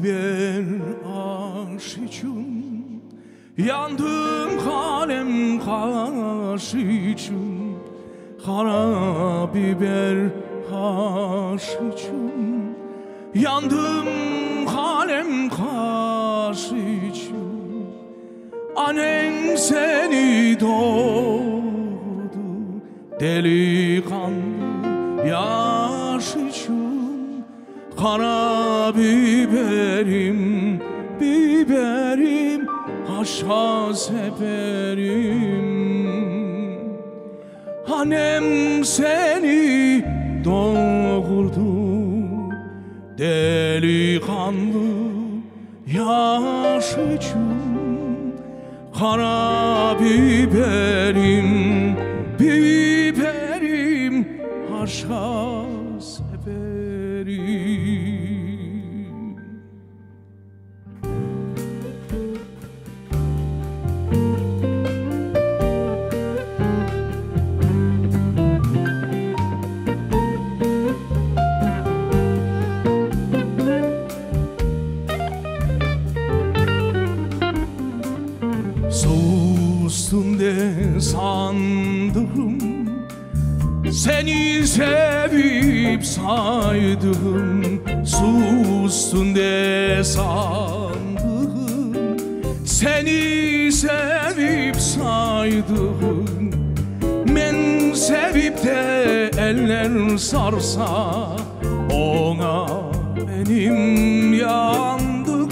biber aşıcım, yandım kalem kaşıcım, kara biber aşıcım, yandım kalem kaşıcım. Annen seni doğurdu, delikanlı yaşıcım, kara biberim, biberim, aşka severim. Annem seni doğurdu, delikanlı yaşıcım, kara biberim, biberim, aşka severim. Sustun de sandım, seni sevip saydım. Sustun de sandım, seni sevip saydım. Men sevip de eller sarsa, ona benim yandım.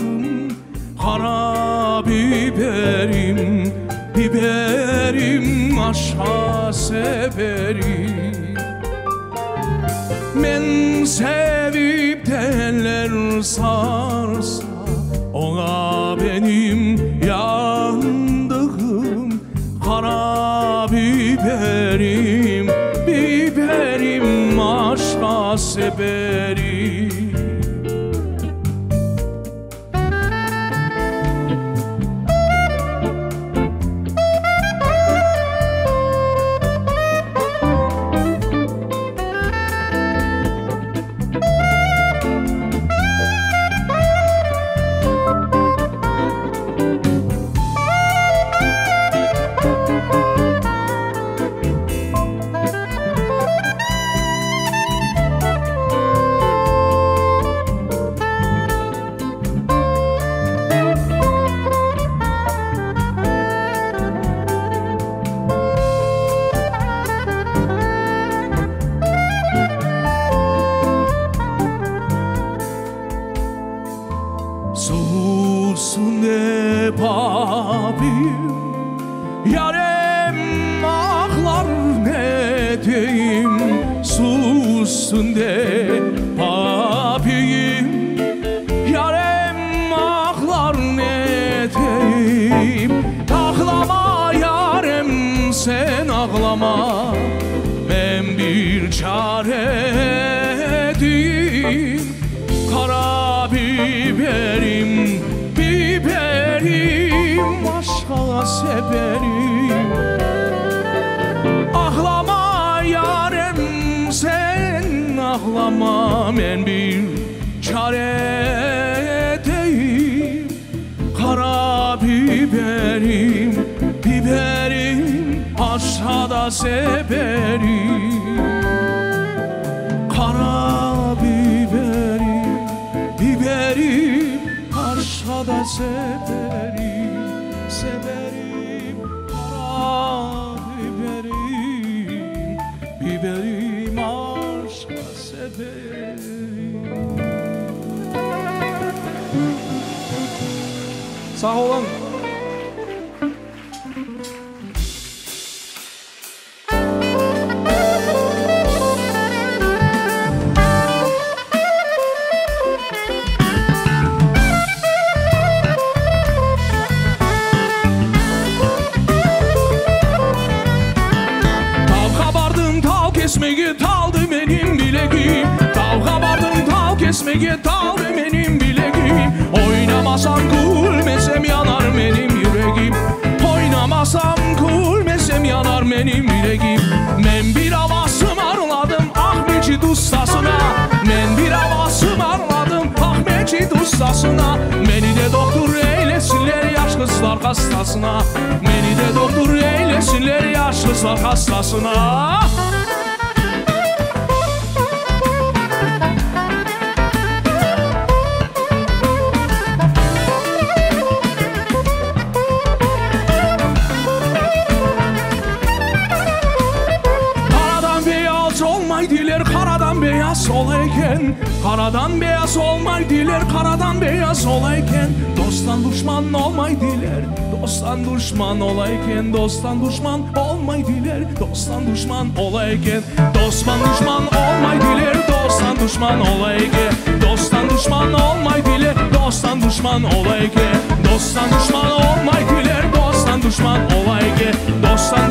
Kara biberim, biberim, aşka severim. Men sevip de eller sarsa, ona benim yandım. Kara biberim, biberim, aşka severim. Sussun de babim, yarem ağlar ne diyeyim. Sussun de babim, yarem ağlar ne diyeyim. Ağlama yarem sen ağlama, ben bir çare edeyim. Kara biberim, biberim, aşka severim. Ağlama yarem sen ağlama, ben bir çare edeyim. Kara biberim, biberim, aşka da severim. Kara biberim, biberim, aşka da severim, severim. Kara biberim, biberim, aşka severim. Sağ olun. Kesmeye daldı benim bileğim, dalga vardım dal kesmeye daldı benim bileğim. Oynamasam gülmesem yanar benim yüreğim, oynamasam gülmesem yanar benim yüreğim. Men bir havasım arladım Ahmetçi ustasına, men bir havasım arladım Ahmetçi ustasına. hastasına. Beni de doktor eylesinler yaş kızlar hastasına. Beni de doktor eylesinler yaş kızlar hastasına. Karadan beyaz olayken, karadan beyaz olmay diler, karadan beyaz olayken, dosttan düşman olmay diler, dosttan düşman olayken, dosttan düşman olmay diler, dosttan düşman olayken, dosttan düşman olmay diler, dosttan düşman olayken, dosttan düşman olmay diler, dosttan düşman olayken, dosttan düşman olmay diler, dosttan düşman olayken, dosttan